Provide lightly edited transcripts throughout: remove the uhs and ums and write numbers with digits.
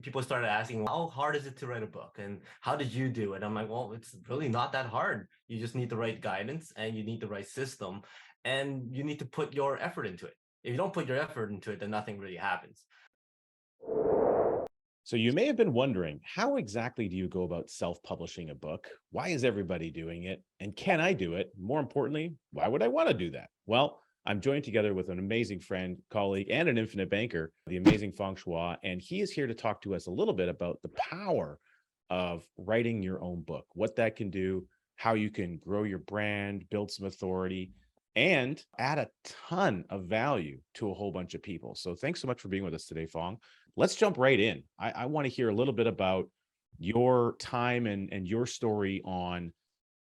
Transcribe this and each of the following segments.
People started asking, how hard is it to write a book? And how did you do it? I'm like, well, it's really not that hard. You just need the right guidance and you need the right system and you need to put your effort into it. If you don't put your effort into it, then nothing really happens. So you may have been wondering, how exactly do you go about self-publishing a book? Why is everybody doing it? And can I do it? More importantly, why would I want to do that? Well, I'm joined together with an amazing friend, colleague, and an infinite banker, the amazing Fong Chua, and he is here to talk to us a little bit about the power of writing your own book, what that can do, how you can grow your brand, build some authority, and add a ton of value to a whole bunch of people. So thanks so much for being with us today, Fong. Let's jump right in. I want to hear a little bit about your time and your story on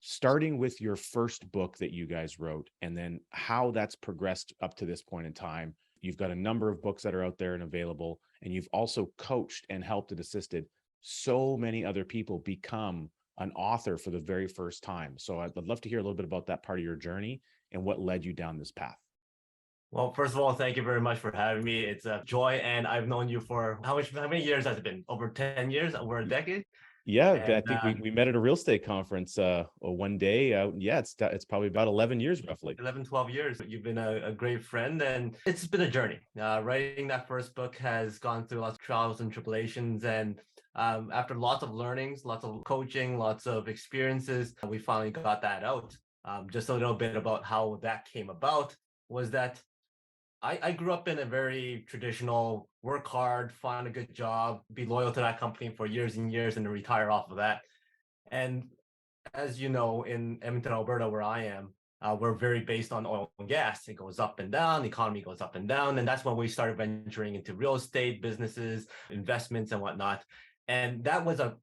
starting with your first book that you guys wrote, and then how that's progressed up to this point in time. You've got a number of books that are out there and available, and you've also coached and helped and assisted so many other people become an author for the very first time. So I'd love to hear a little bit about that part of your journey and what led you down this path. Well, first of all, thank you very much for having me. It's a joy, and I've known you for how many years has it been? Over 10 years, over a decade? Yeah, I And think we met at a real estate conference one day. Yeah, it's probably about 11 years roughly. 11, 12 years. You've been a great friend, and it's been a journey. Writing that first book has gone through lots of trials and tribulations. And after lots of learnings, lots of coaching, lots of experiences, we finally got that out. Just a little bit about how that came about was that I grew up in a very traditional work hard, find a good job, be loyal to that company for years and years, and then retire off of that. And as you know, in Edmonton, Alberta, where I am, we're very based on oil and gas. It goes up and down, the economy goes up and down. And that's when we started venturing into real estate, businesses, investments, and whatnot. And that was a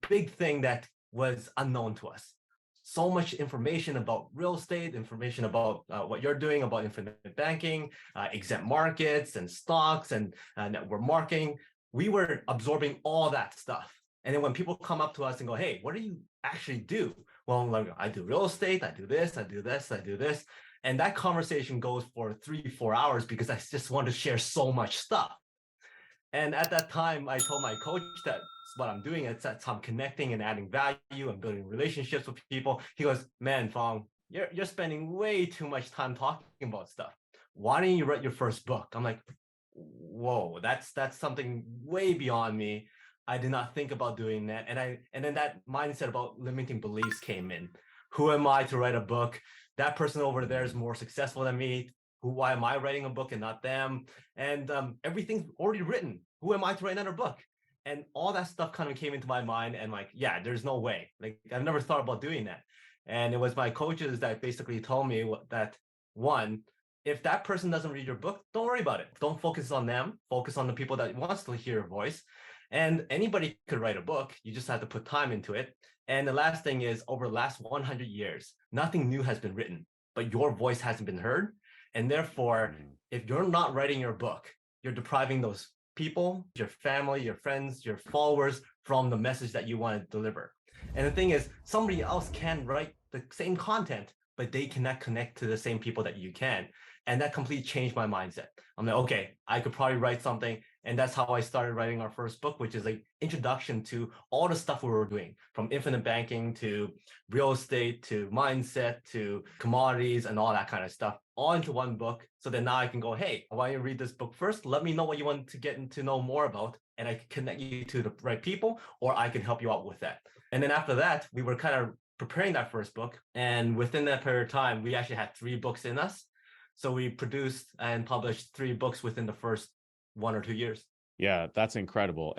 big thing that was unknown to us. So much information about real estate, information about what you're doing, about infinite banking, exempt markets and stocks and network marketing. We were absorbing all that stuff. And then when people come up to us and go, hey, what do you actually do? Well, like, I do real estate, I do this, I do this, I do this. And that conversation goes for 3, 4 hours because I just want to share so much stuff. And at that time, I told my coach that what I'm doing. It's that I'm connecting and adding value and building relationships with people. He goes, man, Fong, you're spending way too much time talking about stuff. Why don't you write your first book? I'm like, whoa, that's something way beyond me. I did not think about doing that. And then that mindset about limiting beliefs came in. Who am I to write a book? That person over there is more successful than me. Why am I writing a book and not them? And everything's already written. Who am I to write another book? And all that stuff kind of came into my mind, and like, yeah, there's no way. Like, I've never thought about doing that. And it was my coaches that basically told me that, one, if that person doesn't read your book, don't worry about it. Don't focus on them. Focus on the people that wants to hear your voice. And anybody could write a book. You just have to put time into it. And the last thing is, over the last 100 years, nothing new has been written, but your voice hasn't been heard. And therefore, if you're not writing your book, you're depriving those people, your family, your friends, your followers from the message that you want to deliver. And the thing is, somebody else can write the same content, but they cannot connect to the same people that you can. And that completely changed my mindset. I'm like, okay, I could probably write something. And that's how I started writing our first book, which is like introduction to all the stuff we were doing, from infinite banking to real estate to mindset to commodities and all that kind of stuff, all into one book. So then now I can go, hey, why don't you read this book first? Let me know what you want to get to know more about, and I can connect you to the right people, or I can help you out with that. And then after that, we were kind of preparing that first book. And within that period of time, we actually had 3 books in us. So we produced and published 3 books within the first 1 or 2 years. Yeah, that's incredible.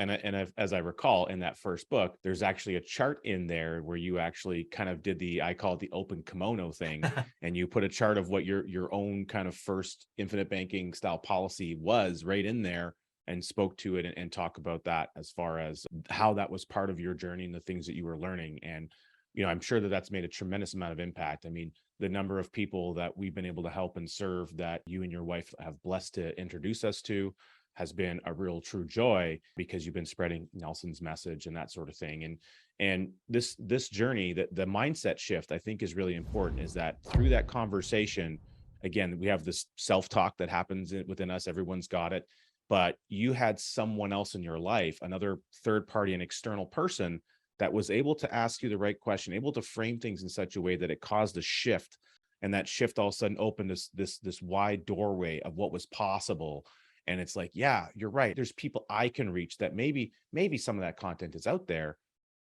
As I recall, in that first book, there's actually a chart in there where you actually kind of did I call it the open kimono thing, and you put a chart of what your own kind of first infinite banking style policy was right in there, and spoke to it and talk about that as far as how that was part of your journey and the things that you were learning. And I'm sure that that's made a tremendous amount of impact. I mean, the number of people that we've been able to help and serve that you and your wife have blessed to introduce us to has been a real true joy, because you've been spreading Nelson's message and that sort of thing. And this journey, that the mindset shift, I think, is really important, is that through that conversation, again, we have this self-talk that happens within us. Everyone's got it. but you had someone else in your life, another third party, an external person that was able to ask you the right question, able to frame things in such a way that it caused a shift. And that shift all of a sudden opened this wide doorway of what was possible. And it's like, yeah, you're right. There's people I can reach that maybe some of that content is out there,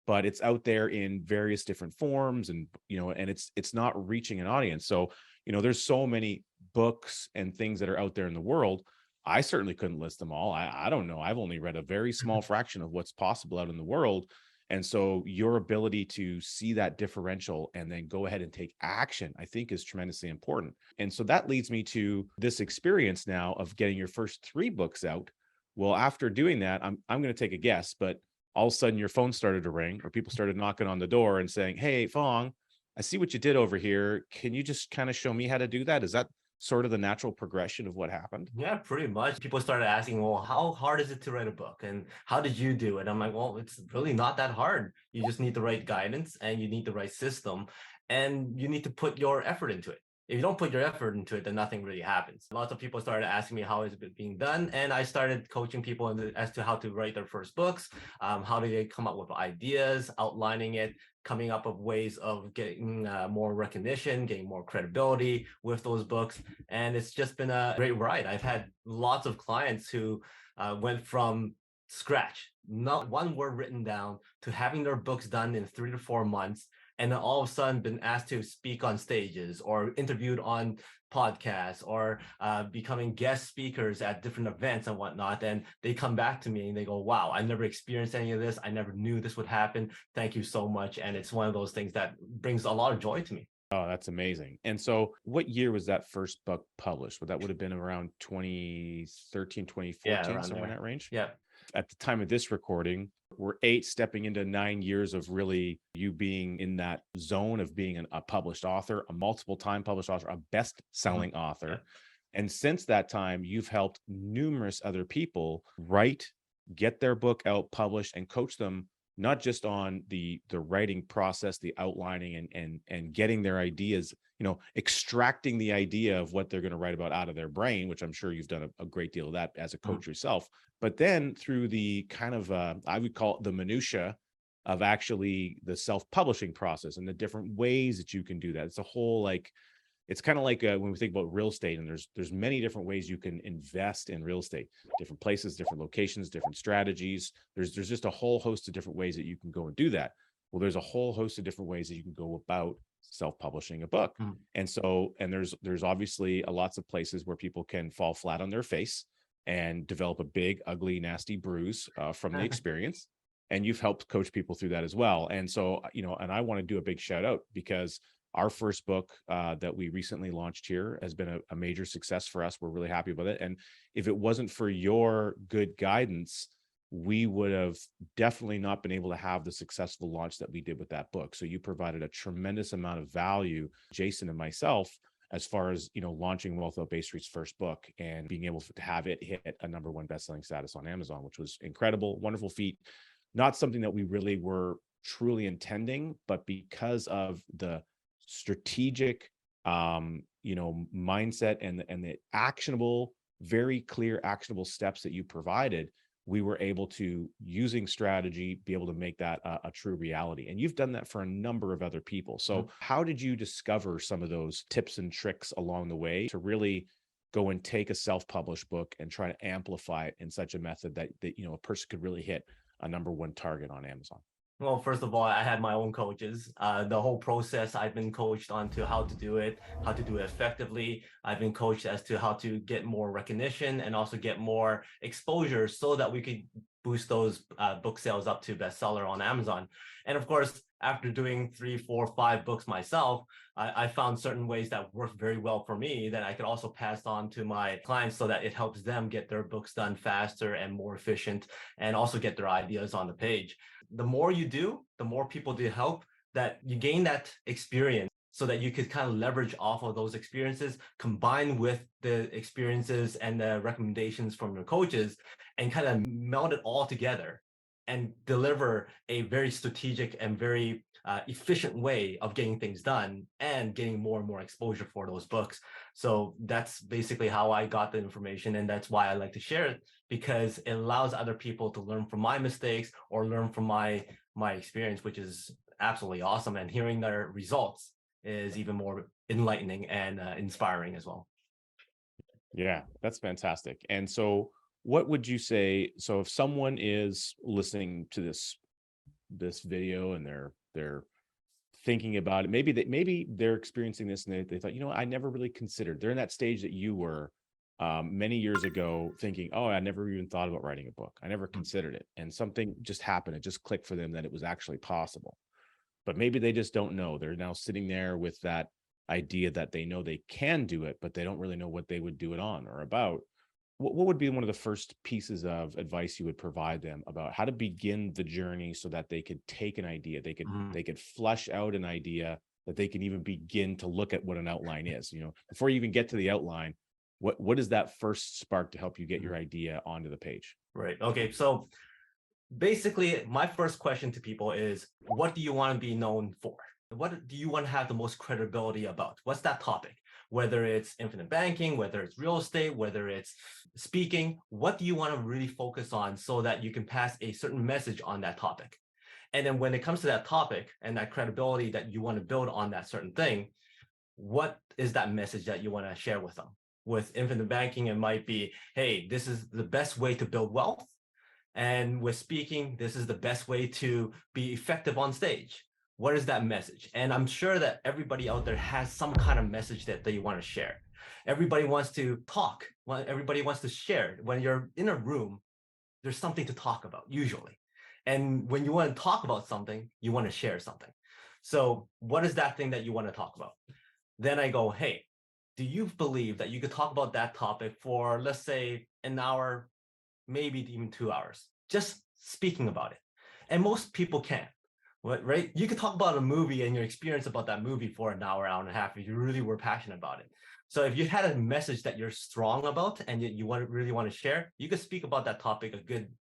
but it's out there in various different forms, and and it's not reaching an audience. So there's so many books and things that are out there in the world. I certainly couldn't list them all. I don't know. I've only read a very small fraction of what's possible out in the world. And so your ability to see that differential and then go ahead and take action, I think, is tremendously important. And so that leads me to this experience now of getting your first 3 books out. Well, after doing that, I'm going to take a guess, but all of a sudden your phone started to ring, or people started knocking on the door and saying, "Hey, Fong, I see what you did over here. Can you just kind of show me how to do that?" Is that sort of the natural progression of what happened? Yeah, pretty much. People started asking, well, how hard is it to write a book? And how did you do it? I'm like, well, it's really not that hard. You just need the right guidance and you need the right system and you need to put your effort into it. If you don't put your effort into it, then nothing really happens. Lots of people started asking me how is it being done, and I started coaching people as to how to write their first books, how do they come up with ideas, outlining it, coming up with ways of getting more recognition, getting more credibility with those books. And it's just been a great ride. I've had lots of clients who went from scratch, not one word written down, to having their books done in 3 to 4 months, and then all of a sudden been asked to speak on stages or interviewed on podcasts or becoming guest speakers at different events and whatnot. And they come back to me and they go, wow, I never experienced any of this. I never knew this would happen. Thank you so much. And it's one of those things that brings a lot of joy to me. Oh, that's amazing. And so what year was that first book published? Well, that would have been around 2013, Yeah, 2014, around somewhere in there. that range. Yeah. At the time of this recording, we're 8 stepping into 9 years of really you being in that zone of being a published author, a multiple time published author, a best-selling Yeah. author. And since that time, you've helped numerous other people write, get their book out, published, and coach them not just on the writing process, the outlining, and getting their ideas, extracting the idea of what they're going to write about out of their brain, which I'm sure you've done a great deal of that as a coach yourself. But then through the kind of I would call it the minutia of actually the self-publishing process and the different ways that you can do that. It's a whole it's kind of like when we think about real estate, and there's many different ways you can invest in real estate, different places, different locations, different strategies. There's just a whole host of different ways that you can go and do that. Well, there's a whole host of different ways that you can go about self-publishing a book. Mm. And there's obviously lots of places where people can fall flat on their face and develop a big, ugly, nasty bruise from the experience. And you've helped coach people through that as well. And so, and I want to do a big shout out because our first book that we recently launched here has been a major success for us. We're really happy with it. And if it wasn't for your good guidance, we would have definitely not been able to have the successful launch that we did with that book. So you provided a tremendous amount of value, Jason and myself, as far as launching Wealth Without Bay Street's first book and being able to have it hit a #1 best-selling status on Amazon, which was incredible, wonderful feat. Not something that we really were truly intending, but because of the strategic mindset and the actionable, very clear actionable steps that you provided, we were able to, using strategy, be able to make that a true reality. And you've done that for a number of other people. So how did you discover some of those tips and tricks along the way to really go and take a self-published book and try to amplify it in such a method that a person could really hit a #1 target on Amazon? Well, first of all, I had my own coaches. The whole process, I've been coached on to how to do it effectively. I've been coached as to how to get more recognition and also get more exposure so that we could boost those book sales up to bestseller on Amazon. And of course, after doing 3, 4, 5 books myself, I found certain ways that worked very well for me that I could also pass on to my clients so that it helps them get their books done faster and more efficient and also get their ideas on the page. The more you do, the more people to help, that you gain that experience so that you could kind of leverage off of those experiences, combine with the experiences and the recommendations from your coaches, and kind of meld it all together and deliver a very strategic and very efficient way of getting things done and getting more and more exposure for those books. So that's basically how I got the information, and that's why I like to share it because it allows other people to learn from my mistakes or learn from my experience, which is absolutely awesome. And hearing their results is even more enlightening and inspiring as well. Yeah, that's fantastic. And so what would you say, so if someone is listening to this video and they're thinking about it, maybe they're experiencing this and they thought, I never really considered. They're in that stage that you were many years ago, thinking, oh, I never even thought about writing a book. I never considered it. And something just happened. It just clicked for them that it was actually possible. But maybe they just don't know. They're now sitting there with that idea that they know they can do it, but they don't really know what they would do it on or about. What would be one of the first pieces of advice you would provide them about how to begin the journey so that they could take an idea, they could flesh out an idea, that they can even begin to look at what an outline is? Before you even get to the outline, what is that first spark to help you get your idea onto the page? Right. Okay. So basically, my first question to people is, what do you want to be known for? What do you want to have the most credibility about? What's that topic? Whether it's infinite banking, whether it's real estate, whether it's speaking, what do you want to really focus on so that you can pass a certain message on that topic? And then when it comes to that topic and that credibility that you want to build on that certain thing, what is that message that you want to share with them? With infinite banking, it might be, hey, this is the best way to build wealth. And with speaking, this is the best way to be effective on stage. What is that message? And I'm sure that everybody out there has some kind of message that they want to share. Everybody wants to talk. Everybody wants to share. When you're in a room, there's something to talk about usually. And when you want to talk about something, you want to share something. So what is that thing that you want to talk about? Then I go, hey, do you believe that you could talk about that topic for, let's say, an hour, maybe even 2 hours, just speaking about it? And most people can, right? You could talk about a movie and your experience about that movie for an hour, hour and a half, if you really were passionate about it. So if you had a message that you're strong about and you really want to share, you could speak about that topic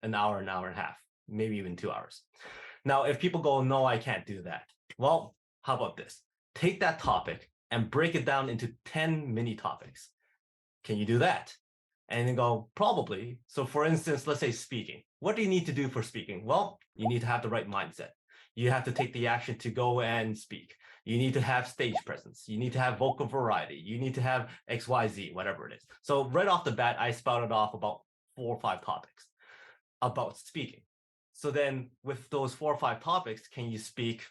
an hour and a half, maybe even 2 hours. Now, if people go, no, I can't do that. Well, how about this? Take that topic and break it down into 10 mini topics. Can you do that? And then go, probably. So for instance, let's say speaking. What do you need to do for speaking? Well, you need to have the right mindset. You have to take the action to go and speak. You need to have stage presence. You need to have vocal variety. You need to have XYZ, whatever it is. So right off the bat, I spouted off about 4 or 5 topics about speaking. So then with those 4 or 5 topics, can you speak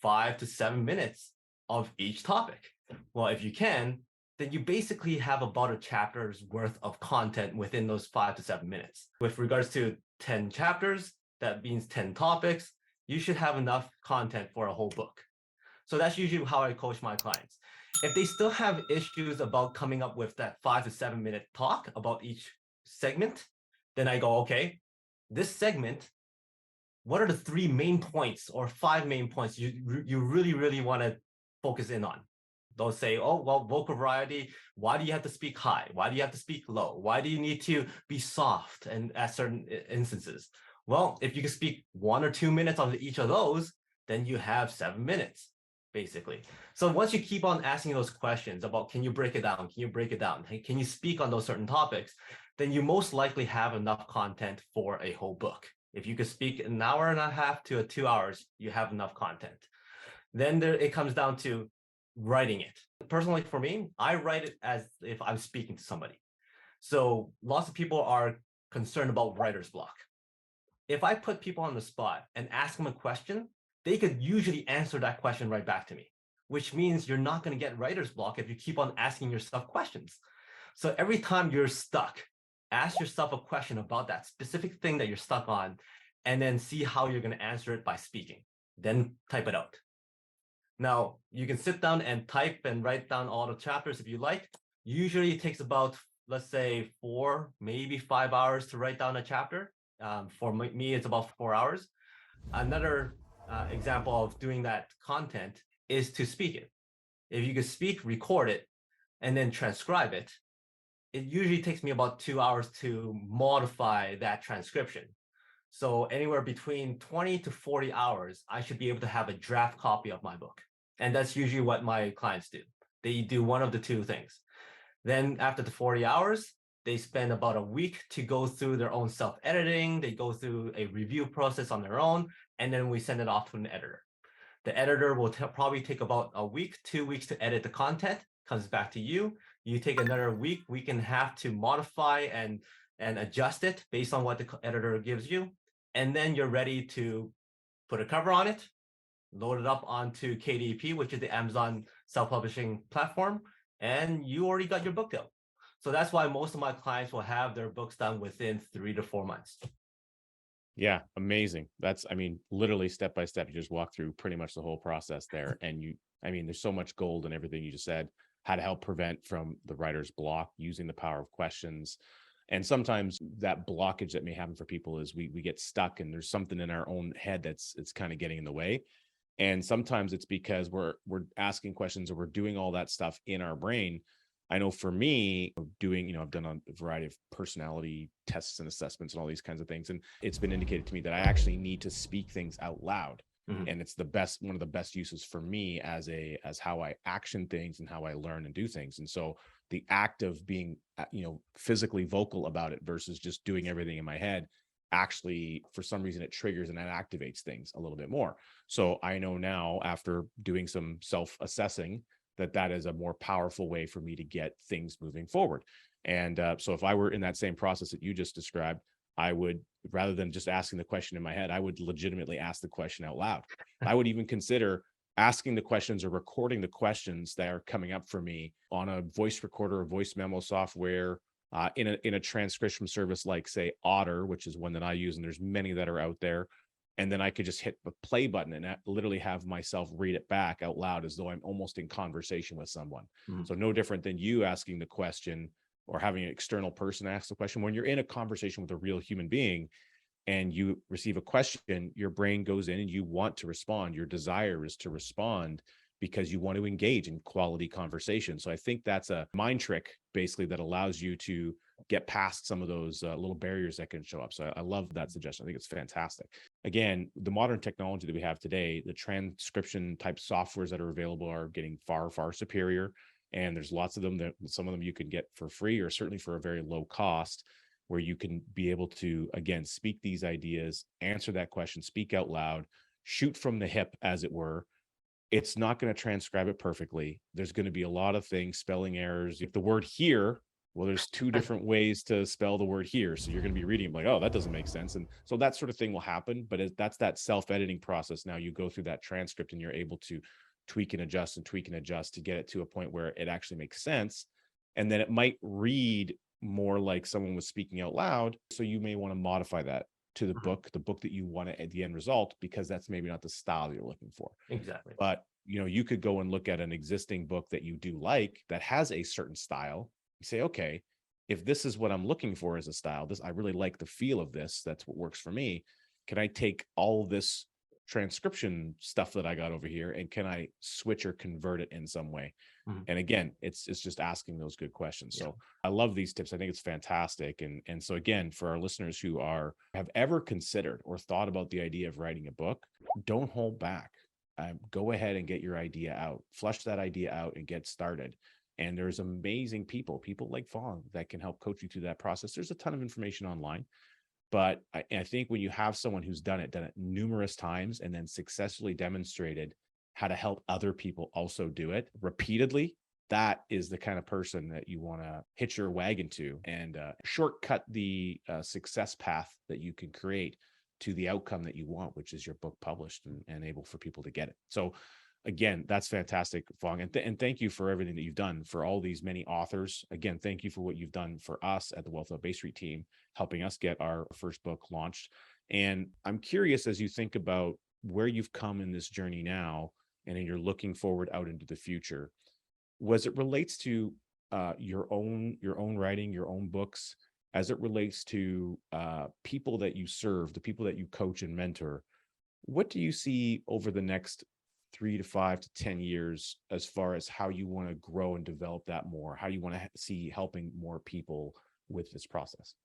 5 to 7 minutes of each topic? Well, if you can, then you basically have about a chapter's worth of content within those 5 to 7 minutes. With regards to 10 chapters, that means 10 topics. You should have enough content for a whole book. So that's usually how I coach my clients. If they still have issues about coming up with that 5 to 7 minute talk about each segment, then I go, okay, this segment, what are the 3 main points or 5 main points you really, really want to focus in on? They'll say, oh, well, vocal variety, why do you have to speak high? Why do you have to speak low? Why do you need to be soft and at certain instances? Well, if you can speak 1 or 2 minutes on each of those, then you have 7 minutes, basically. So once you keep on asking those questions about, can you break it down? Can you break it down? Can you speak on those certain topics? Then you most likely have enough content for a whole book. If you could speak an hour and a half to 2 hours, you have enough content. Then it comes down to writing it. Personally, for me, I write it as if I'm speaking to somebody. So lots of people are concerned about writer's block. If I put people on the spot and ask them a question, they could usually answer that question right back to me, which means you're not going to get writer's block if you keep on asking yourself questions. So every time you're stuck, ask yourself a question about that specific thing that you're stuck on, and then see how you're going to answer it by speaking. Then type it out. Now, you can sit down and type and write down all the chapters if you like. Usually it takes about, let's say, 4, maybe 5 hours to write down a chapter. For me, it's about 4 hours. Another example of doing that content is to speak it. If you could speak, record it, and then transcribe it, it usually takes me about 2 hours to modify that transcription. So anywhere between 20 to 40 hours, I should be able to have a draft copy of my book. And that's usually what my clients do. They do one of the 2 things. Then after the 40 hours, They spend about a week to go through their own self-editing. They go through a review process on their own, and then we send it off to an editor. The editor will probably take about a week, 2 weeks to edit the content, comes back to you. You take another week and a half to modify and adjust it based on what the editor gives you. And then you're ready to put a cover on it, load it up onto KDP, which is the Amazon self-publishing platform, and you already got your book out. So that's why most of my clients will have their books done within 3 to 4 months. Yeah, amazing. That's, I mean, literally step by step, you just walk through pretty much the whole process there. And I mean, there's so much gold in everything you just said, how to help prevent from the writer's block, using the power of questions. And sometimes that blockage that may happen for people is we get stuck and there's something in our own head it's kind of getting in the way. And sometimes it's because we're asking questions or we're doing all that stuff in our brain. I know for me, doing, I've done a variety of personality tests and assessments and all these kinds of things. And it's been indicated to me that I actually need to speak things out loud. Mhm. And it's one of the best uses for me as how I action things and how I learn and do things. And so the act of being, physically vocal about it versus just doing everything in my head, actually, for some reason, it triggers and it activates things a little bit more. So I know now, after doing some self-assessing, that is a more powerful way for me to get things moving forward. And so if I were in that same process that you just described, I would, rather than just asking the question in my head, I would legitimately ask the question out loud. I would even consider asking the questions or recording the questions that are coming up for me on a voice recorder or voice memo software, in a transcription service like, say, Otter, which is one that I use, and there's many that are out there. And then I could just hit the play button and literally have myself read it back out loud as though I'm almost in conversation with someone. Mhm. So no different than you asking the question or having an external person ask the question. When you're in a conversation with a real human being and you receive a question, your brain goes in and you want to respond. Your desire is to respond because you want to engage in quality conversation. So I think that's a mind trick, basically, that allows you to get past some of those little barriers that can show up. So I love that suggestion. I think it's fantastic. Again, the modern technology that we have today, the transcription type softwares that are available are getting far, far superior. And there's lots of them that some of them you can get for free or certainly for a very low cost, where you can be able to, again, speak these ideas, answer that question, speak out loud, shoot from the hip, as it were. It's not going to transcribe it perfectly. There's going to be a lot of things, spelling errors. If the word here, well, there's two different ways to spell the word here. So you're going to be reading like, oh, that doesn't make sense. And so that sort of thing will happen. But that's that self-editing process. Now you go through that transcript and you're able to tweak and adjust and tweak and adjust to get it to a point where it actually makes sense. And then it might read more like someone was speaking out loud. So you may want to modify that to the book that you want at the end result, because that's maybe not the style you're looking for. Exactly. But you could go and look at an existing book that you do like that has a certain style. You say, okay, if this is what I'm looking for as a style, I really like the feel of this. That's what works for me. Can I take all this transcription stuff that I got over here and can I switch or convert it in some way? Mhm. And again, it's just asking those good questions. Yeah. So I love these tips. I think it's fantastic. And so again, for our listeners who have ever considered or thought about the idea of writing a book, don't hold back. Go ahead and get your idea out, flush that idea out and get started. And there's amazing people like Fong, that can help coach you through that process. There's a ton of information online, but I think when you have someone who's done it numerous times and then successfully demonstrated how to help other people also do it repeatedly, that is the kind of person that you want to hitch your wagon to and shortcut the success path that you can create to the outcome that you want, which is your book published and able for people to get it. So again, that's fantastic, Fong. And thank you for everything that you've done for all these many authors. Again, thank you for what you've done for us at the Wealth of Bay Street team, helping us get our first book launched. And I'm curious, as you think about where you've come in this journey now, and then you're looking forward out into the future, was it relates to your own writing, your own books, as it relates to people that you serve, the people that you coach and mentor, what do you see over the next 3 to 5 to 10 years as far as how you want to grow and develop that more? How you want to see helping more people with this process?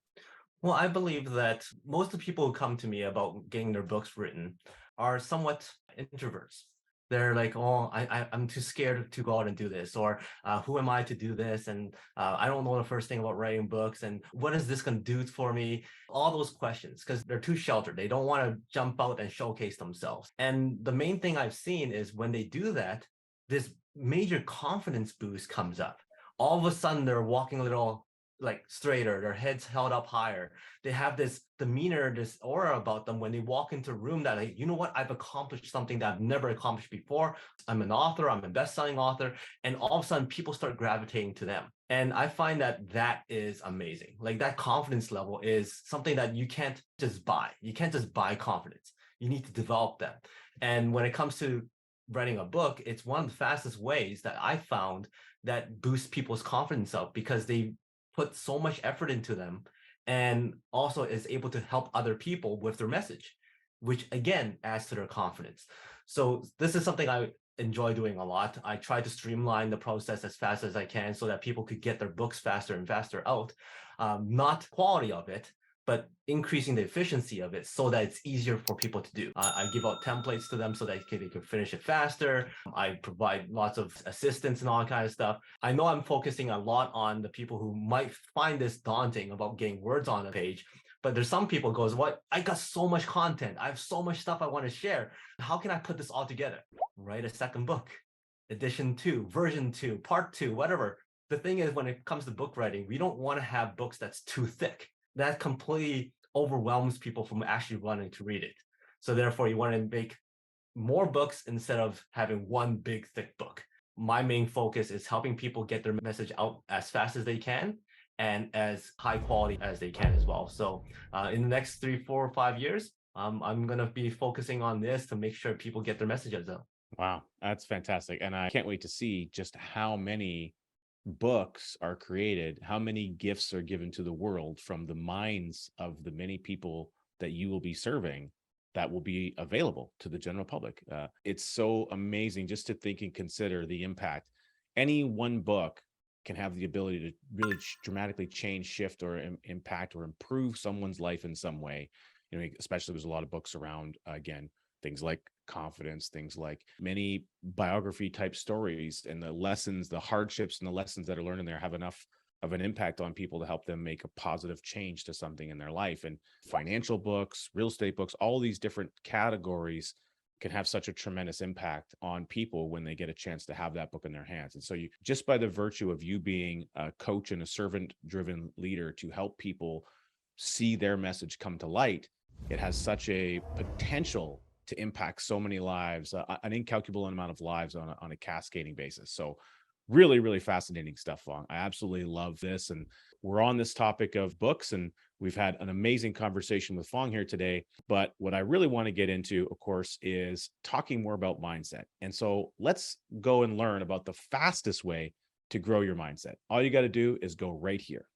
Well, I believe that most of the people who come to me about getting their books written are somewhat introverts. They're like, oh, I'm too scared to go out and do this, or who am I to do this? And I don't know the first thing about writing books, and what is this going to do for me? All those questions, because they're too sheltered. They don't want to jump out and showcase themselves. And the main thing I've seen is when they do that, this major confidence boost comes up. All of a sudden, they're walking a little like straighter, their heads held up higher. They have this demeanor, this aura about them when they walk into a room that, like, you know what, I've accomplished something that I've never accomplished before. I'm an author, I'm a best-selling author, and all of a sudden people start gravitating to them. And I find that that is amazing. Like that confidence level is something that you can't just buy. You can't just buy confidence. You need to develop them. And when it comes to writing a book, it's one of the fastest ways that I found that boosts people's confidence up, because they put so much effort into them, and also is able to help other people with their message, which again adds to their confidence. So this is something I enjoy doing a lot. I try to streamline the process as fast as I can so that people could get their books faster and faster out. Not quality of it, but increasing the efficiency of it so that it's easier for people to do. I give out templates to them so that they can finish it faster. I provide lots of assistance and all that kind of stuff. I know I'm focusing a lot on the people who might find this daunting about getting words on a page, but there's some people goes, what? I got so much content. I have so much stuff I want to share. How can I put this all together? Write a second book, edition 2, version 2, part 2, whatever. The thing is, when it comes to book writing, we don't want to have books that's too thick. That completely overwhelms people from actually wanting to read it. So therefore, you want to make more books instead of having one big thick book. My main focus is helping people get their message out as fast as they can and as high quality as they can as well. So in the next 3, 4, 5 years, I'm going to be focusing on this to make sure people get their messages out. Wow, that's fantastic. And I can't wait to see just how many books are created, how many gifts are given to the world from the minds of the many people that you will be serving, that will be available to the general public. It's so amazing just to think and consider the impact. Any one book can have the ability to really dramatically change, shift, or impact or improve someone's life in some way. You know, especially there's a lot of books around, again, things like confidence, things like many biography type stories, and the lessons, the hardships and the lessons that are learned in there have enough of an impact on people to help them make a positive change to something in their life. And financial books, real estate books, all these different categories can have such a tremendous impact on people when they get a chance to have that book in their hands. And so you, just by the virtue of you being a coach and a servant driven leader to help people see their message come to light, it has such a potential to impact so many lives, an incalculable amount of lives on a cascading basis. So really, really fascinating stuff, Fong. I absolutely love this. And we're on this topic of books, and we've had an amazing conversation with Fong here today. But what I really want to get into, of course, is talking more about mindset. And so let's go and learn about the fastest way to grow your mindset. All you got to do is go right here.